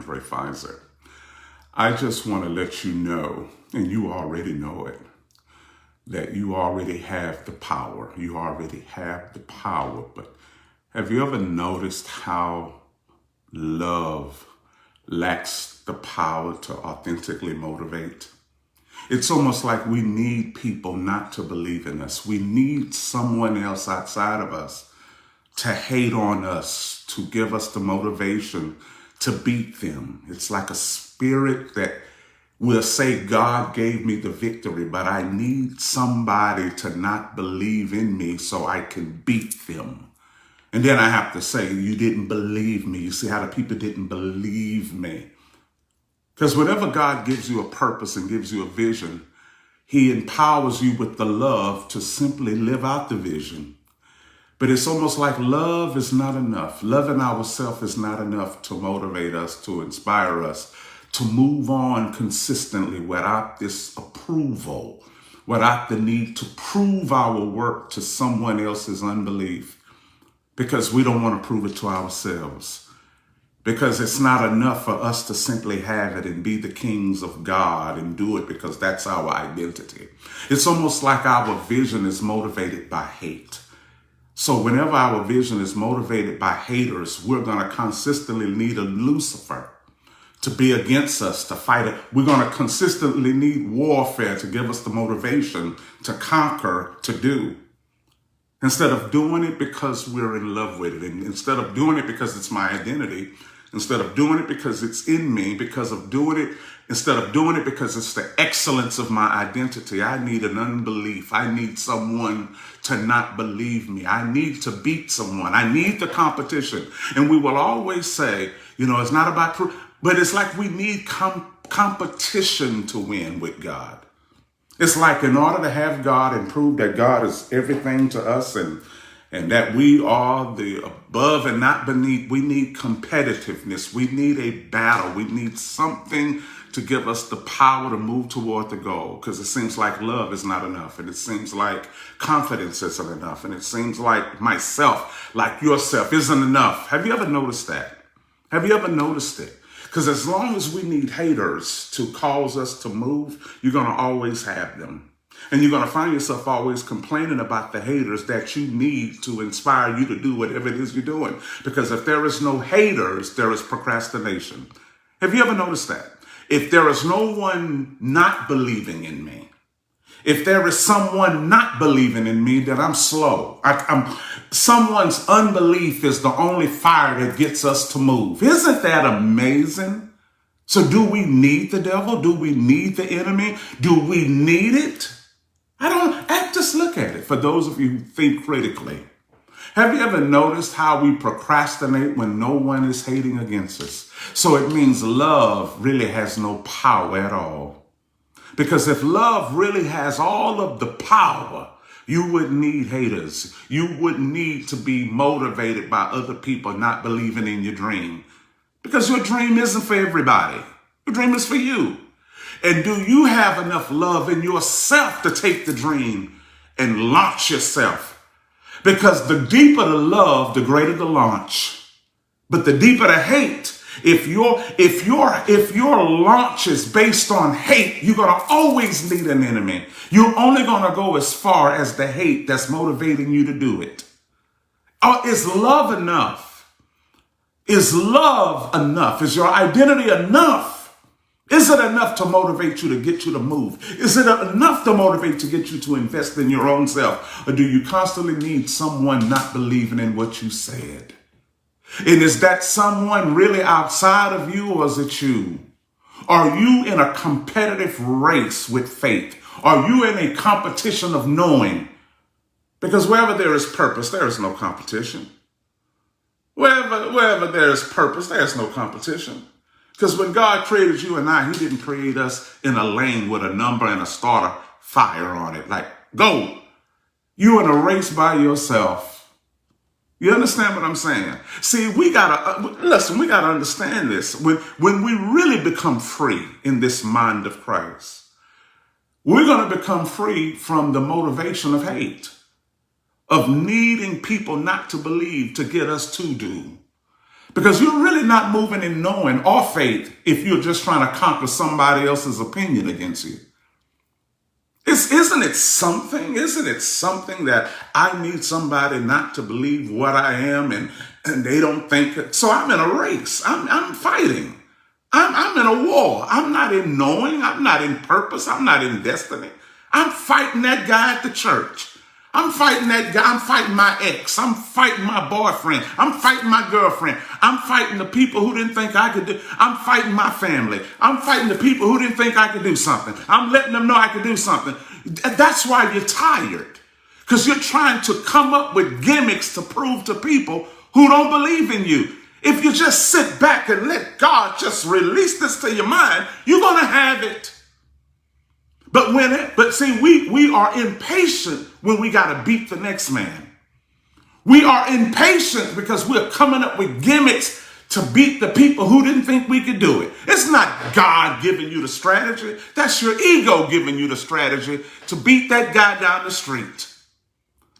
Undrai Fizer. I just want to let you know, and you already know it, that you already have the power. You already have the power. But have you ever noticed how love lacks the power to authentically motivate? It's almost like we need people not to believe in us. We need someone else outside of us to hate on us, to give us the motivation to beat them. It's like a spirit that will say, God gave me the victory, but I need somebody to not believe in me so I can beat them. And then I have to say, you didn't believe me. You see how the people didn't believe me. Because whenever God gives you a purpose and gives you a vision, he empowers you with the love to simply live out the vision. But it's almost like love is not enough. Loving ourselves is not enough to motivate us, to inspire us, to move on consistently without this approval, without the need to prove our work to someone else's unbelief, because we don't want to prove it to ourselves. Because it's not enough for us to simply have it and be the kings of God and do it because that's our identity. It's almost like our vision is motivated by hate. So whenever our vision is motivated by haters, we're going to consistently need a Lucifer to be against us, to fight it. We're going to consistently need warfare to give us the motivation to conquer, to do. Instead of doing it because we're in love with it, and instead of doing it because it's my identity, instead of doing it because it's in me, instead of doing it because it's the excellence of my identity, I need an unbelief. I need someone to not believe me. I need to beat someone. I need the competition. And we will always say, it's not about proof, but it's like we need competition to win with God. It's like in order to have God and prove that God is everything to us and that we are the above and not beneath, we need competitiveness. We need a battle. We need something to give us the power to move toward the goal, because it seems like love is not enough, and it seems like confidence isn't enough, and it seems like myself, like yourself, isn't enough. Have you ever noticed that? Have you ever noticed it? Because as long as we need haters to cause us to move, you're going to always have them. And you're going to find yourself always complaining about the haters that you need to inspire you to do whatever it is you're doing. Because if there is no haters, there is procrastination. Have you ever noticed that? If there is no one not believing in me, if there is someone not believing in me, then I'm slow. Someone's unbelief is the only fire that gets us to move. Isn't that amazing? So do we need the devil? Do we need the enemy? Do we need it? Just look at it. For those of you who think critically, have you ever noticed how we procrastinate when no one is hating against us? So it means love really has no power at all. Because if love really has all of the power, you wouldn't need haters. You wouldn't need to be motivated by other people not believing in your dream. Because your dream isn't for everybody. Your dream is for you. And do you have enough love in yourself to take the dream and launch yourself? Because the deeper the love, the greater the launch. But the deeper the hate, if your launch is based on hate, you're going to always need an enemy. You're only going to go as far as the hate that's motivating you to do it. Is love enough? Is love enough? Is your identity enough? Is it enough to motivate you to get you to move? Is it enough to motivate to get you to invest in your own self? Or do you constantly need someone not believing in what you said? And is that someone really outside of you, or is it you? Are you in a competitive race with faith? Are you in a competition of knowing? Because wherever there is purpose, there is no competition. Wherever there is purpose, there is no competition. Because when God created you and I, he didn't create us in a lane with a number and a starter fire on it. Like, go. You in a race by yourself. You understand what I'm saying? See, we gotta understand this. When we really become free in this mind of Christ, we're going to become free from the motivation of hate, of needing people not to believe to get us to do. Because you're really not moving in knowing or faith if you're just trying to conquer somebody else's opinion against you. Isn't it something? Isn't it something that I need somebody not to believe what I am and they don't think it? So I'm in a race. I'm fighting. I'm in a war. I'm not in knowing. I'm not in purpose. I'm not in destiny. I'm fighting that guy at the church. I'm fighting that guy. I'm fighting my ex. I'm fighting my boyfriend. I'm fighting my girlfriend. I'm fighting the people who didn't think I could do. I'm fighting my family. I'm fighting the people who didn't think I could do something. I'm letting them know I could do something. That's why you're tired. Because you're trying to come up with gimmicks to prove to people who don't believe in you. If you just sit back and let God just release this to your mind, you're going to have it. But see, we are impatient when we got to beat the next man. We are impatient because we're coming up with gimmicks to beat the people who didn't think we could do it. It's not God giving you the strategy. That's your ego giving you the strategy to beat that guy down the street.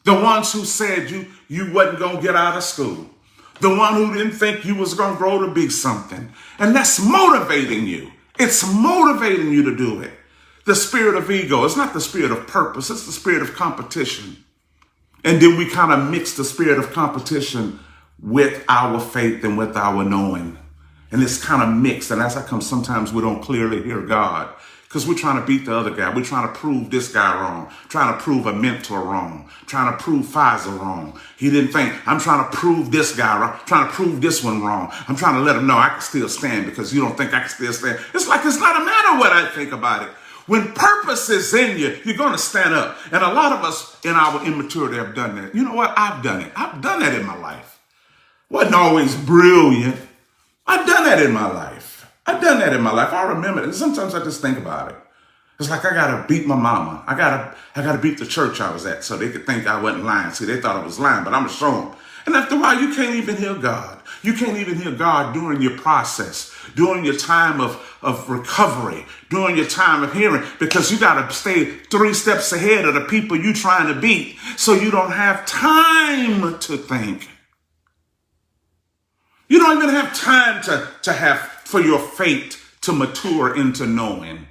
The ones who said you wasn't going to get out of school. The one who didn't think you was going to grow to be something. And that's motivating you. It's motivating you to do it. The spirit of ego. It's not the spirit of purpose. It's the spirit of competition. And then we kind of mix the spirit of competition with our faith and with our knowing. And it's kind of mixed. And as I come, sometimes we don't clearly hear God because we're trying to beat the other guy. We're trying to prove this guy wrong. Trying to prove a mentor wrong. Trying to prove Fizer wrong. He didn't think, I'm trying to prove this guy wrong. Trying to prove this one wrong. I'm trying to let him know I can still stand because you don't think I can still stand. It's like it's not a matter what I think about it. When purpose is in you, you're going to stand up. And a lot of us in our immaturity have done that. You know what? I've done it. I've done that in my life. Wasn't always brilliant. I've done that in my life. I remember it. And sometimes I just think about it. It's like I got to beat my mama. I got to beat the church I was at so they could think I wasn't lying. See, they thought I was lying, but I'm going to show them. And after a while, you can't even hear God. You can't even hear God during your process, during your time of recovery, during your time of hearing, because you got to stay 3 steps ahead of the people you're trying to beat so you don't have time to think. You don't even have time to have for your faith to mature into knowing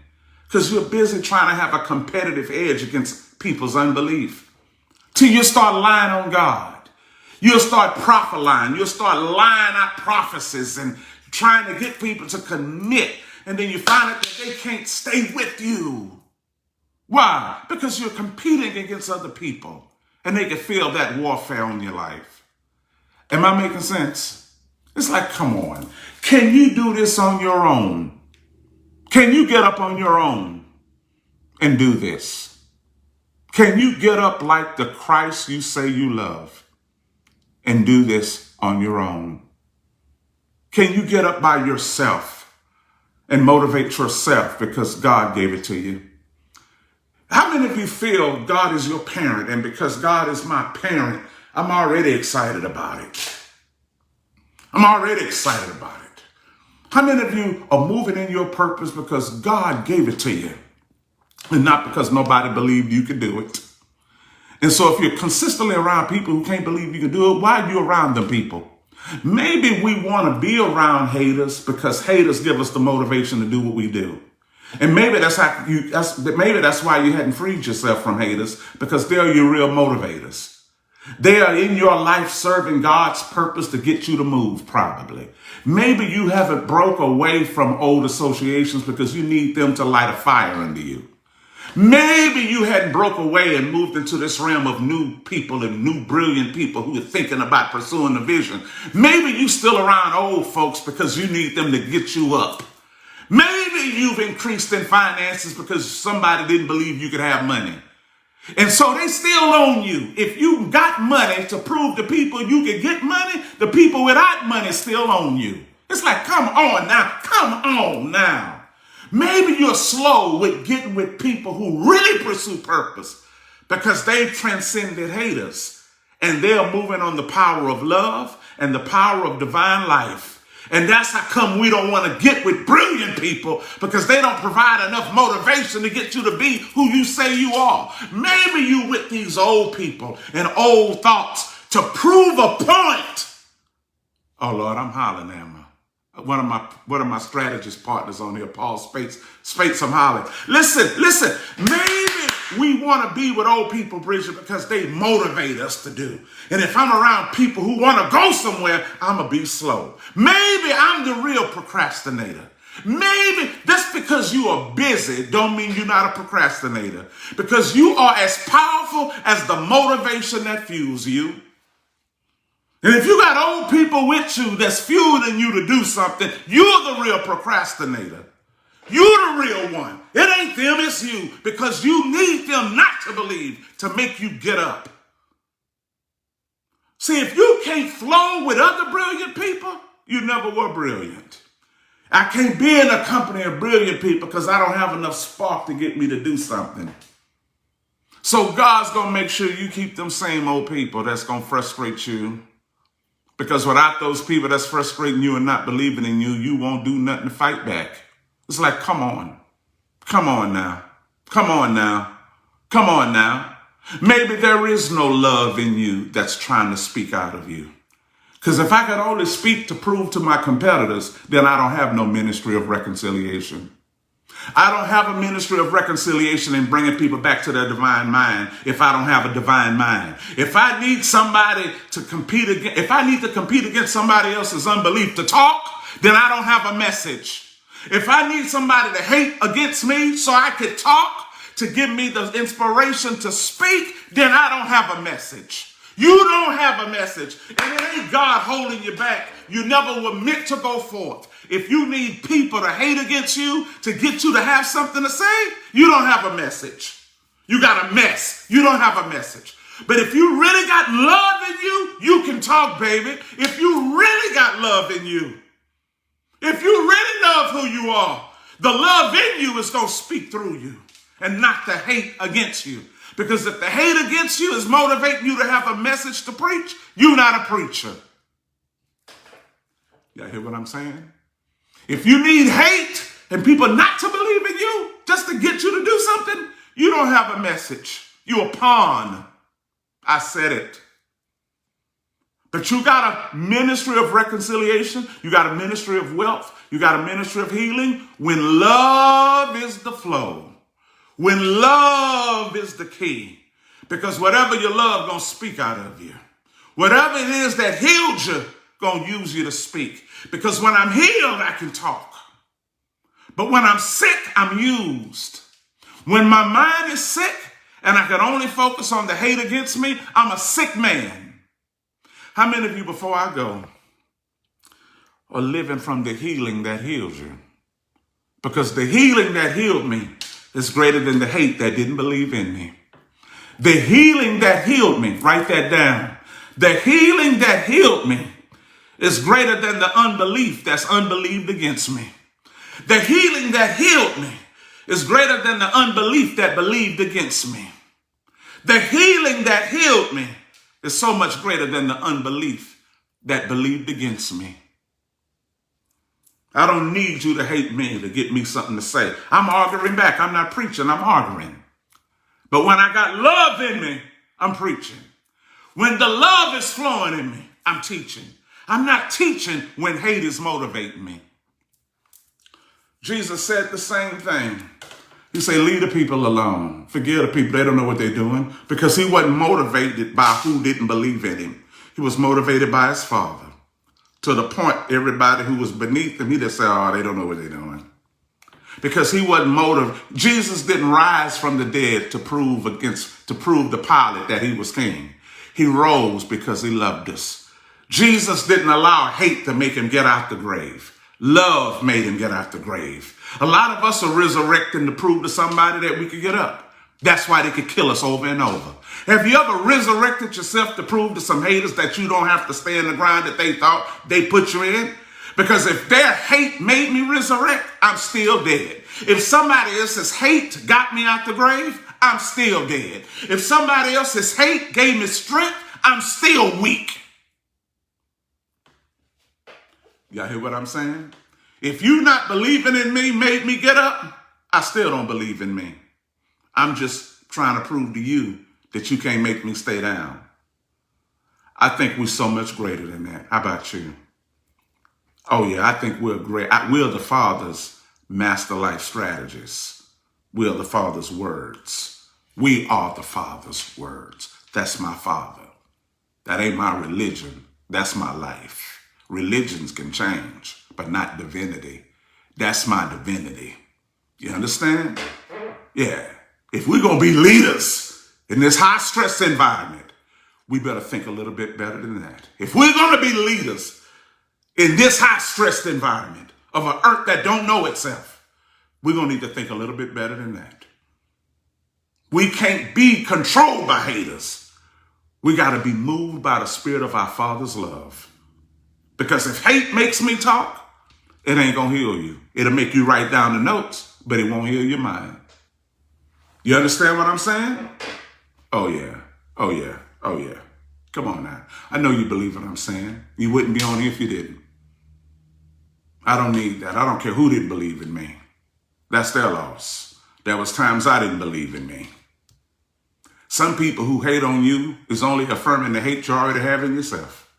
because you're busy trying to have a competitive edge against people's unbelief till you start lying on God. You'll start prophesying. You'll start lying out prophecies and trying to get people to commit. And then you find out that they can't stay with you. Why? Because you're competing against other people. And they can feel that warfare on your life. Am I making sense? It's like, come on. Can you do this on your own? Can you get up on your own and do this? Can you get up like the Christ you say you love? And do this on your own? Can you get up by yourself and motivate yourself because God gave it to you? How many of you feel God is your parent and because God is my parent, I'm already excited about it? I'm already excited about it. How many of you are moving in your purpose because God gave it to you and not because nobody believed you could do it? And so if you're consistently around people who can't believe you can do it, why are you around them people? Maybe we want to be around haters because haters give us the motivation to do what we do. And maybe that's why you hadn't freed yourself from haters, because they're your real motivators. They are in your life serving God's purpose to get you to move, probably. Maybe you haven't broke away from old associations because you need them to light a fire under you. Maybe you hadn't broke away and moved into this realm of new people and new brilliant people who are thinking about pursuing the vision. Maybe you still around old folks because you need them to get you up. Maybe you've increased in finances because somebody didn't believe you could have money. And so they still own you. If you got money to prove to people you could get money, the people without money still own you. It's like, come on now. Maybe you're slow with getting with people who really pursue purpose because they've transcended haters and they're moving on the power of love and the power of divine life. And that's how come we don't want to get with brilliant people because they don't provide enough motivation to get you to be who you say you are. Maybe you with these old people and old thoughts to prove a point Oh Lord, I'm hollering now. One of my strategist partners on here, Paul Spates, I'm hollering. Listen, maybe we want to be with old people, Bridget, because they motivate us to do. And if I'm around people who want to go somewhere, I'm going to be slow. Maybe I'm the real procrastinator. Maybe just because you are busy don't mean you're not a procrastinator. Because you are as powerful as the motivation that fuels you. And if you got old people with you that's fueling you to do something, you're the real procrastinator. You're the real one. It ain't them, it's you. Because you need them not to believe to make you get up. See, if you can't flow with other brilliant people, you never were brilliant. I can't be in a company of brilliant people because I don't have enough spark to get me to do something. So God's going to make sure you keep them same old people that's going to frustrate you. Because without those people that's frustrating you and not believing in you, you won't do nothing to fight back. It's like, come on now. Maybe there is no love in you that's trying to speak out of you. Because if I could only speak to prove to my competitors, then I don't have no ministry of reconciliation. I don't have a ministry of reconciliation and bringing people back to their divine mind if I don't have a divine mind. If I need somebody to compete against, if I need to compete against somebody else's unbelief to talk, then I don't have a message. If I need somebody to hate against me so I could talk to give me the inspiration to speak, then I don't have a message. You don't have a message, and it ain't God holding you back. You never were meant to go forth. If you need people to hate against you to get you to have something to say, you don't have a message. You got a mess. You don't have a message. But if you really got love in you, you can talk, baby. If you really got love in you, if you really love who you are, the love in you is going to speak through you and not the hate against you. Because if the hate against you is motivating you to have a message to preach, you're not a preacher. Y'all hear what I'm saying? If you need hate and people not to believe in you just to get you to do something, you don't have a message. You're a pawn. I said it. But you got a ministry of reconciliation. You got a ministry of wealth. You got a ministry of healing. When love is the flow. When love is the key, because whatever you love gonna speak out of you. Whatever it is that healed you, gonna use you to speak. Because when I'm healed, I can talk. But when I'm sick, I'm used. When my mind is sick and I can only focus on the hate against me, I'm a sick man. How many of you, before I go, are living from the healing that healed you? Because the healing that healed me is greater than the hate that didn't believe in me. The healing that healed me, write that down. The healing that healed me is greater than the unbelief that's unbelieved against me. The healing that healed me is greater than the unbelief that believed against me. The healing that healed me is so much greater than the unbelief that believed against me. I don't need you to hate me to get me something to say. I'm arguing back. I'm not preaching. I'm arguing. But when I got love in me, I'm preaching. When the love is flowing in me, I'm teaching. I'm not teaching when hate is motivating me. Jesus said the same thing. He said, leave the people alone. Forgive the people. They don't know what they're doing. Because he wasn't motivated by who didn't believe in him. He was motivated by his Father. To the point, everybody who was beneath him, he just said, oh, they don't know what they're doing. Because he wasn't motivated. Jesus didn't rise from the dead to prove the Pilate that he was king. He rose because he loved us. Jesus didn't allow hate to make him get out the grave. Love made him get out the grave. A lot of us are resurrecting to prove to somebody that we could get up. That's why they could kill us over and over. Have you ever resurrected yourself to prove to some haters that you don't have to stay in the ground that they thought they put you in? Because if their hate made me resurrect, I'm still dead. If somebody else's hate got me out the grave, I'm still dead. If somebody else's hate gave me strength, I'm still weak. Y'all hear what I'm saying? If you not believing in me made me get up, I still don't believe in me. I'm just trying to prove to you that you can't make me stay down. I think we're so much greater than that. How about you? Oh yeah, I think we're great. We're the Father's master life strategists. We're the Father's words. We are the Father's words. That's my Father. That ain't my religion. That's my life. Religions can change, but not divinity. That's my divinity. You understand? Yeah. If we're going to be leaders in this high stress environment, we better think a little bit better than that. If we're going to be leaders in this high stressed environment of an earth that don't know itself, we're going to need to think a little bit better than that. We can't be controlled by haters. We got to be moved by the spirit of our Father's love. Because if hate makes me talk, it ain't going to heal you. It'll make you write down the notes, but it won't heal your mind. You understand what I'm saying? Oh yeah. Oh yeah. Oh yeah. Come on now. I know you believe what I'm saying. You wouldn't be on here if you didn't. I don't need that. I don't care who didn't believe in me. That's their loss. There was times I didn't believe in me. Some people who hate on you is only affirming the hate you already have in yourself.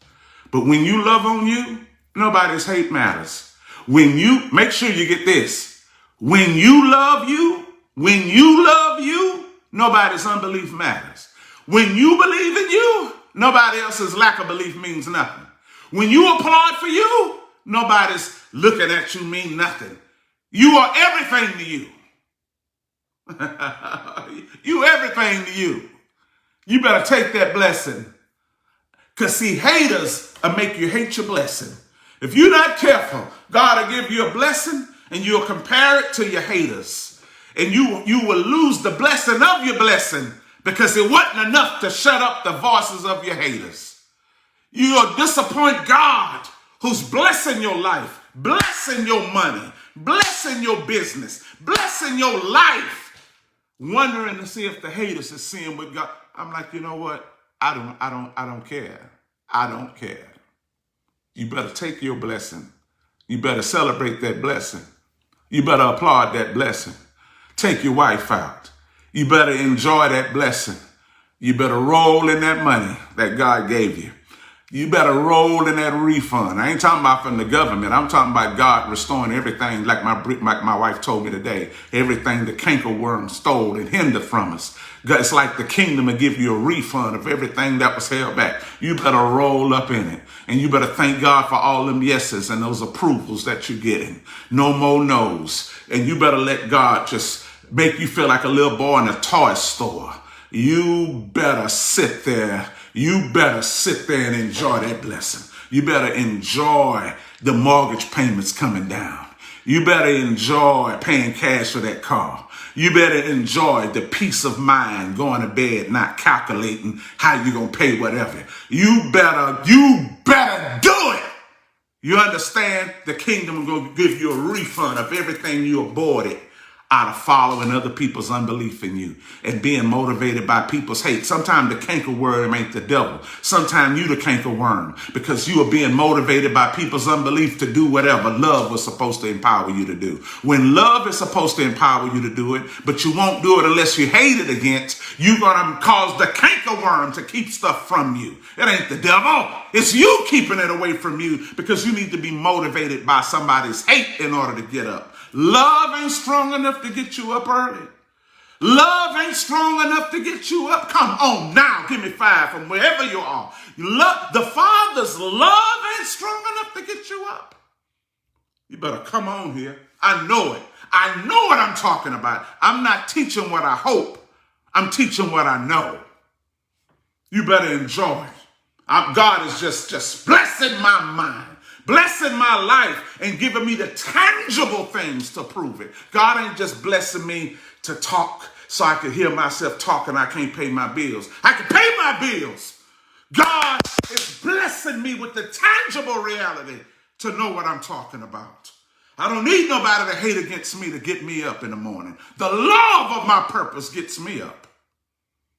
But when you love on you, nobody's hate matters. When you, make sure you get this. When you love you, nobody's unbelief matters. When you believe in you, nobody else's lack of belief means nothing. When you applaud for you, nobody's looking at you mean nothing. You are everything to you. You everything to you. You better take that blessing. Because see, haters will make you hate your blessing. If you're not careful, God will give you a blessing and you'll compare it to your haters. And you will lose the blessing of your blessing because it wasn't enough to shut up the voices of your haters. You'll disappoint God who's blessing your life, blessing your money, blessing your business, blessing your life. Wondering to see if the haters are seeing what God. I'm like, you know what? I don't care. I don't care. You better take your blessing. You better celebrate that blessing. You better applaud that blessing. Take your wife out. You better enjoy that blessing. You better roll in that money that God gave you. You better roll in that refund. I ain't talking about from the government. I'm talking about God restoring everything, like my wife told me today, everything the cankerworm stole and hindered from us. It's like the kingdom will give you a refund of everything that was held back. You better roll up in it. And you better thank God for all them yeses and those approvals that you're getting. No more no's. And you better let God just make you feel like a little boy in a toy store. You better sit there. You better sit there and enjoy that blessing. You better enjoy the mortgage payments coming down. You better enjoy paying cash for that car. You better enjoy the peace of mind going to bed, not calculating how you're going to pay whatever. You better do it. You understand? The kingdom is going to give you a refund of everything you aborted out of following other people's unbelief in you and being motivated by people's hate. Sometimes the cankerworm ain't the devil. Sometimes you the cankerworm because you are being motivated by people's unbelief to do whatever love was supposed to empower you to do. When love is supposed to empower you to do it, but you won't do it unless you hate it against, you're going to cause the cankerworm to keep stuff from you. It ain't the devil. It's you keeping it away from you because you need to be motivated by somebody's hate in order to get up. Love ain't strong enough to get you up early. Love ain't strong enough to get you up. Come on now, give me 5 from wherever you are. The Father's love ain't strong enough to get you up. You better come on here. I know it. I know what I'm talking about. I'm not teaching what I hope. I'm teaching what I know. You better enjoy it. God is just blessing my mind. Blessing my life and giving me the tangible things to prove it. God ain't just blessing me to talk so I can hear myself talk and I can't pay my bills. I can pay my bills. God is blessing me with the tangible reality to know what I'm talking about. I don't need nobody to hate against me to get me up in the morning. The love of my purpose gets me up.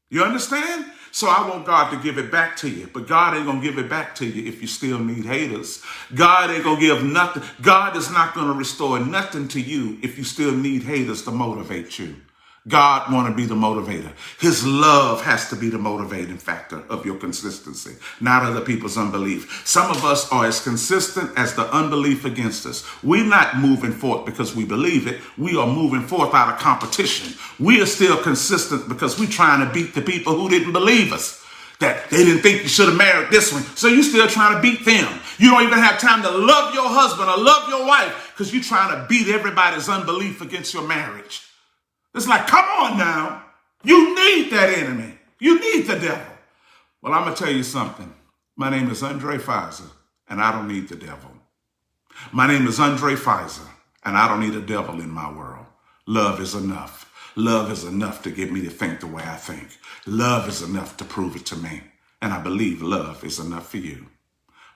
You understand? So I want God to give it back to you. But God ain't going to give it back to you if you still need haters. God ain't going to give nothing. God is not going to restore nothing to you if you still need haters to motivate you. God want to be the motivator. His love has to be the motivating factor of your consistency, not other people's unbelief. Some of us are as consistent as the unbelief against us. We're not moving forth because we believe it. We are moving forth out of competition. We are still consistent because we're trying to beat the people who didn't believe us, that they didn't think you should have married this one. So you're still trying to beat them. You don't even have time to love your husband or love your wife because you're trying to beat everybody's unbelief against your marriage. It's like, come on now. You need that enemy. You need the devil. Well, I'm going to tell you something. My name is Undrai Fizer, and I don't need the devil. My name is Undrai Fizer, and I don't need a devil in my world. Love is enough. Love is enough to get me to think the way I think. Love is enough to prove it to me. And I believe love is enough for you.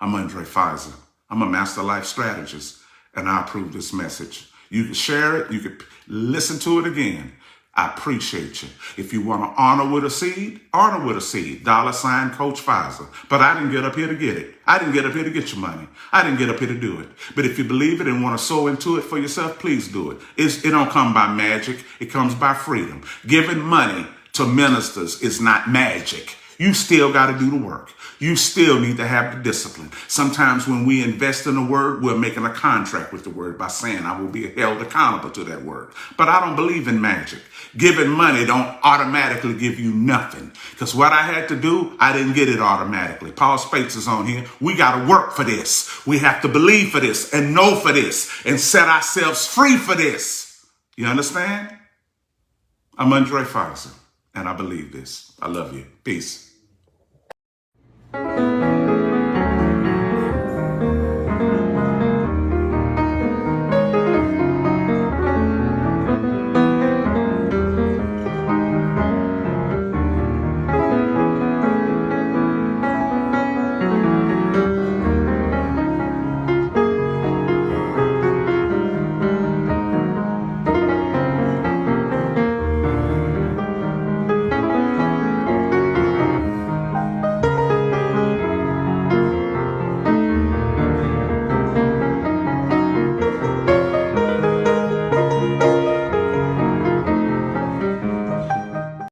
I'm Undrai Fizer. I'm a master life strategist, and I approve this message. You can share it. You can listen to it again. I appreciate you. If you want to honor with a seed, honor with a seed. $, Coach Fizer. But I didn't get up here to get it. I didn't get up here to get your money. I didn't get up here to do it. But if you believe it and want to sow into it for yourself, please do it. It don't come by magic. It comes by freedom. Giving money to ministers is not magic. You still got to do the work. You still need to have the discipline. Sometimes when we invest in the word, we're making a contract with the word by saying I will be held accountable to that word. But I don't believe in magic. Giving money don't automatically give you nothing. Because what I had to do, I didn't get it automatically. Paul Spates is on here. We got to work for this. We have to believe for this and know for this and set ourselves free for this. You understand? I'm Undrai Fizer, and I believe this. I love you. Peace.